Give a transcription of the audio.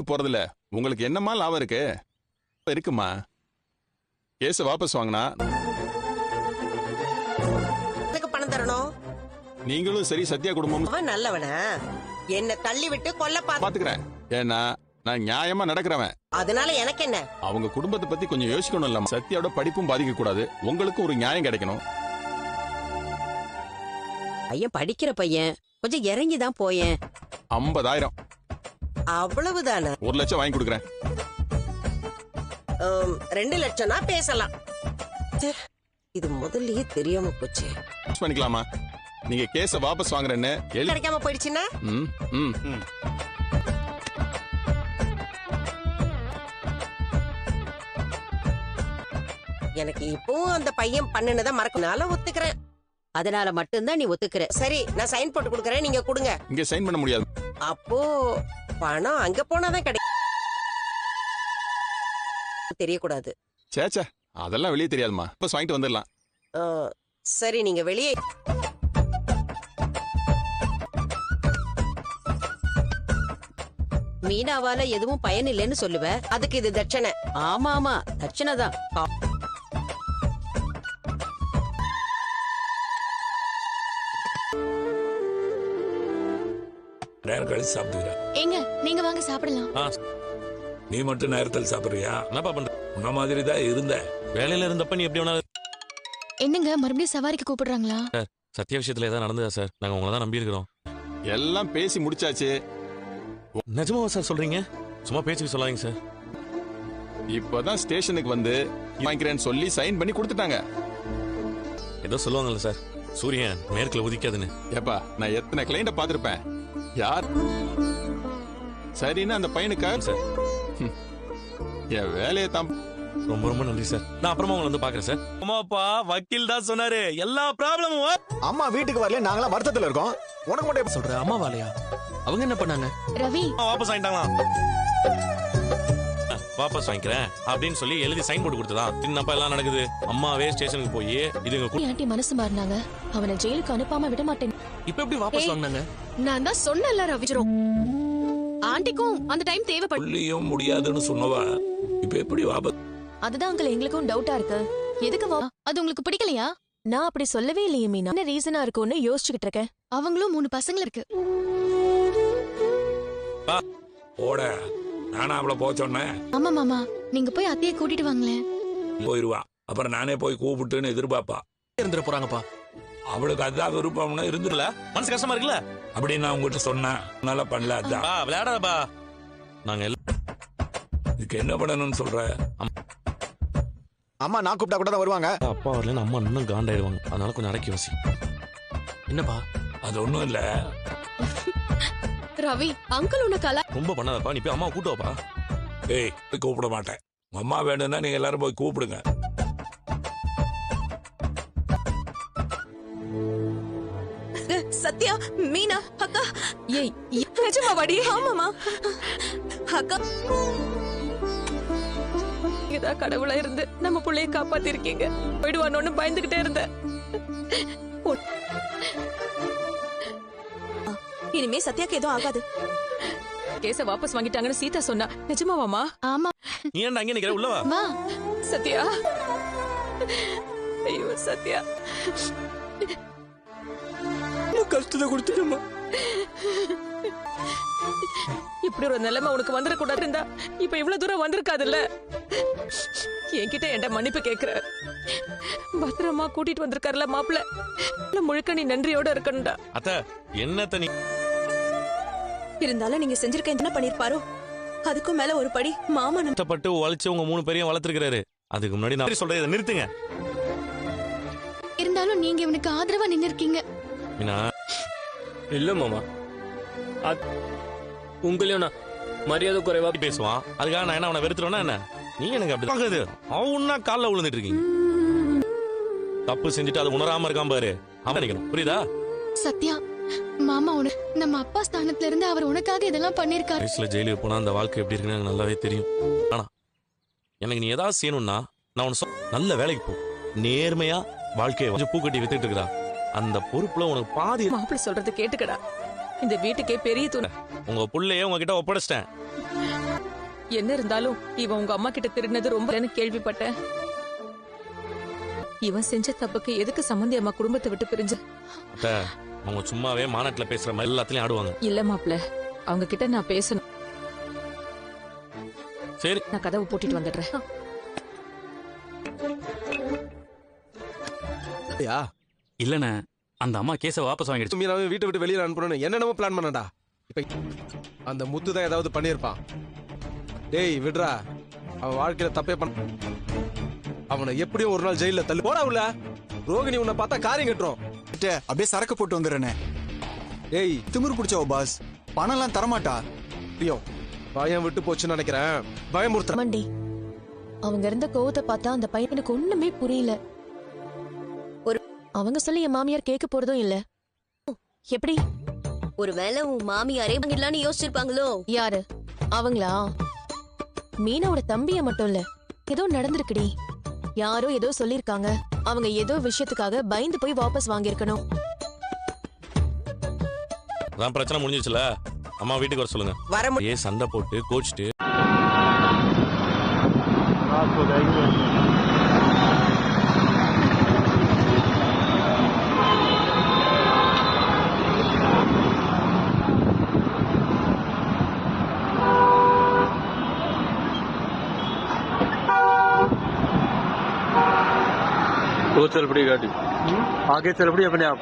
ஜெயிலுக்கு போறதுல உங்களுக்கு என்னமா லாபம் இருக்கு? இருக்குமா? கேஸ வாபஸ் வாங்கினா பணம் தரணும். நீங்களும் சரி சத்யா குடும்பம் நல்லவன என்ன தள்ளி விட்டு கொல்ல பாத்துக்கிறேன். ஏன்னா நான் நியாயமா நடக்கிறவன். அதனால எனக்கு என்ன? அவங்க குடும்பத்தை பத்தி கொஞ்சம் யோசிக்கணும். இல்ல சத்யாவோட படிப்பும் பாதிக்க கூடாது. உங்களுக்கு ஒரு நியாயம் கிடைக்கணும். பையன் படிக்கிற பையன், கொஞ்சம் இறங்கிதான் போயேன். 50,000 அவ்வளவுதானே? 1 லட்சம் வாங்கி கொடுக்குறேன். 2 லட்சம்னா பேசலாம். இது முதல்லயே தெரியாம போச்சு. பண்ணிக்கலாமா? நீங்க கேஸ வாபஸ் வாங்குறேன்னு கிடைக்காம போயிடுச்சுன்னா எனக்கு இப்பவும் அந்த பையன் பண்ணுனதை மறக்கனால ஒத்துக்கிறேன். அதனால மட்டும்தான் நீ ஒத்துக்கிற. சரி, நான் சைன் போட்டு கொடுக்கறேன், நீங்க கொடுங்க. இங்க சைன் பண்ண முடியாது. அப்போ பணம் அங்க போனாதான் கிடைக்கும். தெரியக்கூடாது. சேச்சே, அதெல்லாம் வெளியே தெரியாதுமா. இப்ப வாங்கிட்டு வந்துடலாம். சரி, நீங்க வெளியே. மீனாவால எதுவும் பயன் இல்லைன்னு சொல்லுவ. அதுக்கு இது தட்சணை. ஆமா ஆமா, தட்சணை தான். நேரம் கழிச்சு சாப்பிடுற. ஏங்க நீங்க வாங்க சாப்பிடலாம். நீ மட்டும் நேரத்தில் சாப்பிடுறியா? என்னப்பா பண்ற? உன்ன மாதிரி தான் இருந்த. வேலையில இருந்தப்ப நீ எப்படி வேணா. என்னங்க மறுபடியும் சவாரிக்கு கூப்பிடுறாங்களா? சார், சத்யா விஷயத்துல ஏதாவது நடந்ததா சார்? நாங்க உங்களை தான் நம்பி இருக்கிறோம். எல்லாம் பேசி முடிச்சாச்சு. நிஜமாவா சார் சொல்றீங்க? சும்மா பேச்சுக்கு சொல்லாதீங்க சார். இப்பதான் ஸ்டேஷனுக்கு வந்து வாங்கிக்கிறேன்னு சொல்லி சைன் பண்ணி கொடுத்துட்டாங்க. ஏதோ சொல்லுவாங்கல்ல சார், சூரியன் மேற்குல உதிக்காதுன்னு. ஏப்பா, நான் எத்தனை கிளைண்ட பாத்திருப்பேன். யார் சரின்னு அந்த பையனுக்காக சார் என் வேலையை தான். ரொம்ப ரொம்ப நன்றி சார். நான் அப்புறமா உங்களை வந்து பாக்குறேன் சார். அம்மாப்பா வக்கீல் தான் சொன்னாரு எல்லா ப்ராப்ளமும். அம்மா வீட்டுக்கு வரல, நாங்களாம் வருத்தத்துல இருக்கோம். உனக்கு மட்டும் சொல்ற அம்மா வாலையா? அவங்க என்ன பண்ணாங்க? ரவி வாபஸ் வாங்கிட்டாங்களா? வாபஸ் வாங்கிக்கிறேன் அப்படின்னு சொல்லி எழுதி சைன் போட்டு கொடுத்ததான் என்னப்பா எல்லாம் நடக்குது. அம்மாவே ஸ்டேஷனுக்கு போய் இதுங்க ஆண்டி மனசு மாறினாங்க. அவனை ஜெயிலுக்கு அனுப்பாம விட மாட்டேன். இப்ப எப்படி வாபஸ் வாங்கினாங்க? நான் தான் சொன்னல ரவிஜரும். ஆண்டிக்கும் அந்த டைம் தேவைப்படும். சொல்லியும் முடியாதுன்னு சொன்னவா இப்ப எப்படி வாபஸ்? அதுதான் அங்கிள் எங்களுக்கும் டவுட்டா இருக்கு. எதுக்கு அது உங்களுக்கு பிடிக்கலையா? நான் அப்படி சொல்லவே இல்லையே மீனா. என்ன ரீசனா இருக்கும்னு யோசிச்சுக்கிட்டு இருக்கேன். அவங்களும் 3 பசங்க இருக்கு. ஓட நானா அவளை போக சொன்னேன். ஆமா மாமா, நீங்க போய் அத்தையை கூட்டிட்டு வாங்களேன். போயிருவா. அப்புறம் நானே போய் கூப்பிட்டுன்னு எதிர்பார்ப்பா. இருந்துட போறாங்கப்பா. அவளுக்கு அதான் விருப்பம்னா இருந்துல. மனசு கஷ்டமா இருக்குல்ல அப்படின்னு நான் உங்ககிட்ட சொன்னேன். நல்லா பண்ணல. அதான் விளையாடாதப்பா. நாங்க இதுக்கு என்ன பண்ணணும்னு சொல்ற? அம்மா நான் கூப்பிட்டா கூட தான் வருவாங்க. அப்பா வரலன்னு அம்மா இன்னும் காண்டாயிடுவாங்க. அதனால கொஞ்சம் அடக்கி வசி. என்னப்பா? அது ஒண்ணும் இல்ல. ரவி அங்கிள் உன்னை கலா ரொம்ப பண்ணாதப்பா. நீ போய் அம்மா கூட்டு வாப்பா. ஏய், கூப்பிட மாட்டேன். உங்க அம்மா வேணும்னா நீங்க எல்லாரும் போய் கூப்பிடுங்க. சத்யா, மீனா, அக்கா. ஏய், நிஜமா வாடி? ஆமாமா அக்கா. இதா கடவுளா இருந்து நம்ம புள்ளைய காப்பாத்தி இருக்கீங்க. போயிடுவானோன்னு பயந்துகிட்டே இருந்தேன். இனிமே சத்யாக்கு எதுவும் ஆகாது. கேஸ வாபஸ் வாங்கிட்டாங்கன்னு சீதா சொன்னா. நிஜமாவாமா? ஆமா. நீ ஏன்டா அங்கே நிக்கிற? உள்ள வா. சத்யா, ஐயோ சத்யா, கஷ்டத்தை கொடுத்துட்டோமா? இப்படி ஒரு நிலைமை உனக்கு வந்துடக்கூடாது இருந்தா இப்ப இவ்வளவு தூரம் வந்திருக்காதுல்ல. என்கிட்ட என்கிட்ட மன்னிப்பு கேக்குற. பத்திரமா கூட்டிட்டு வந்திருக்காருல மாப்பிள்ள. முழுக்க நீ நன்றியோட இருக்கணும்டா. அத்த என்னத்த நீ இருந்தாலும் நீங்க செஞ்சிருக்க என்ன பண்ணிருப்பாரோ அதுக்கும் மேல ஒரு படி மாமா கஷ்டப்பட்டு உழைச்சு உங்க 3 பேரையும் வளர்த்துருக்காரு. அதுக்கு முன்னாடி நான் சொல்றேன், இதை நிறுத்துங்க. இருந்தாலும் நீங்க இவனுக்கு ஆதரவா நின்னு இருக்கீங்க. இல்ல மாமா, உங்களையும் நான் மரியாதை குறைவா பேசுவான். அதுக்காக நான் என்ன அவனை வெறுத்துறேன்னா என்ன? நீ எனக்கு அப்படி பாக்குது. அவன்னா காலில் விழுந்துட்டு இருக்கீங்க. தப்பு செஞ்சுட்டு அது உணராம இருக்கான் பாரு. அவன் நினைக்கணும். புரியுதா? சத்யா, மாமா நம்ம அப்பா ஸ்தானத்துல இருந்து அவர் உனக்காக இதெல்லாம் பண்ணிருக்காரு. வயசுல ஜெயிலுக்கு போனா அந்த வாழ்க்கை எப்படி இருக்குன்னு எனக்கு நல்லாவே தெரியும். ஆனா எனக்கு நீ ஏதாவது செய்யணும்னா நான் உனக்கு நல்ல வேலைக்கு போ. நேர்மையா வாழ்க்கையை கொஞ்சம் பூக்கட்டி வித்துட்டு இருக்கிறா. அந்த பொறுப்புல உனக்கு பாதி. மாப்பிள்ள சொல்றது கேட்டுக்கடா. இந்த வீட்டுக்கே பெரிய துணை. உங்க புள்ளைய உங்ககிட்ட ஒப்படைச்சிட்டேன். என்ன இருந்தாலும் இவன் உங்க அம்மா கிட்ட திருடினது ரொம்ப கேள்விப்பட்டேன். இவன் செஞ்ச தப்புக்கு எதுக்கு சம்மந்தி அம்மா குடும்பத்தை விட்டு பிரிஞ்சு? அத்தை, அவங்க சும்மாவே மாநாட்டுல பேசுற மாதிரி எல்லாத்துலயும் ஆடுவாங்க. இல்ல மாப்ள, அவங்க கிட்ட நான் பேசணும். சரி, நான் கதவை பூட்டிட்டு வந்துடுறேன். இல்லண்ணே, அந்த அம்மா கேஸை வாபஸ் வாங்கிடுச்சு. மீனாவை வீட்டை விட்டு வெளியில அனுப்பணும்னு என்னென்னமோ பிளான் பண்ணடா. இப்ப அந்த முத்து தான் ஏதாவது பண்ணியிருப்பான். டேய் விடுறா, அவன் வாழ்க்கையில தப்பே பண்ண. அவனை எப்படியும் ஒரு நாள் ஜெயில தள்ளு போடா உள்ள. ரோகிணி உன்னை பார்த்தா காரியம் கட்டுறோம். அப்படியே சரக்கு போட்டு வந்துடுறேனே. டேய் திமிரு பிடிச்சவ பாஸ், பணம் எல்லாம் தரமாட்டா. பிரியம், பயம் விட்டு போச்சுன்னு நினைக்கிறேன். பயமுறுத்த மண்டி, அவங்க இருந்த கோவத்தை பார்த்தா அந்த பையனுக்கு ஒண்ணுமே புரியல. அவங்க சொல்லி என் மாமியார் கேட்க போறதும் இல்ல. எப்படி? ஒருவேளை உன் மாமியாரே வாங்கிடலான்னு யோசிச்சிருப்பாங்களோ? யாரு அவங்களா? மீனாவோட தம்பிய மட்டும் இல்ல, ஏதோ நடந்திருக்குடி. யாரோ ஏதோ சொல்லிருக்காங்க. அவங்க ஏதோ விஷயத்துக்காக பயந்து போய் வாபஸ் வாங்கியிருக்கணும். அதான் பிரச்சனை முடிஞ்சிச்சுல. அம்மா வீட்டுக்கு வர சொல்லுங்க. வர ஏ சண்டை போட்டு கோச்சிட்டு वो चल पड़ी गाड़ी, आगे चल पड़ी अपने आप।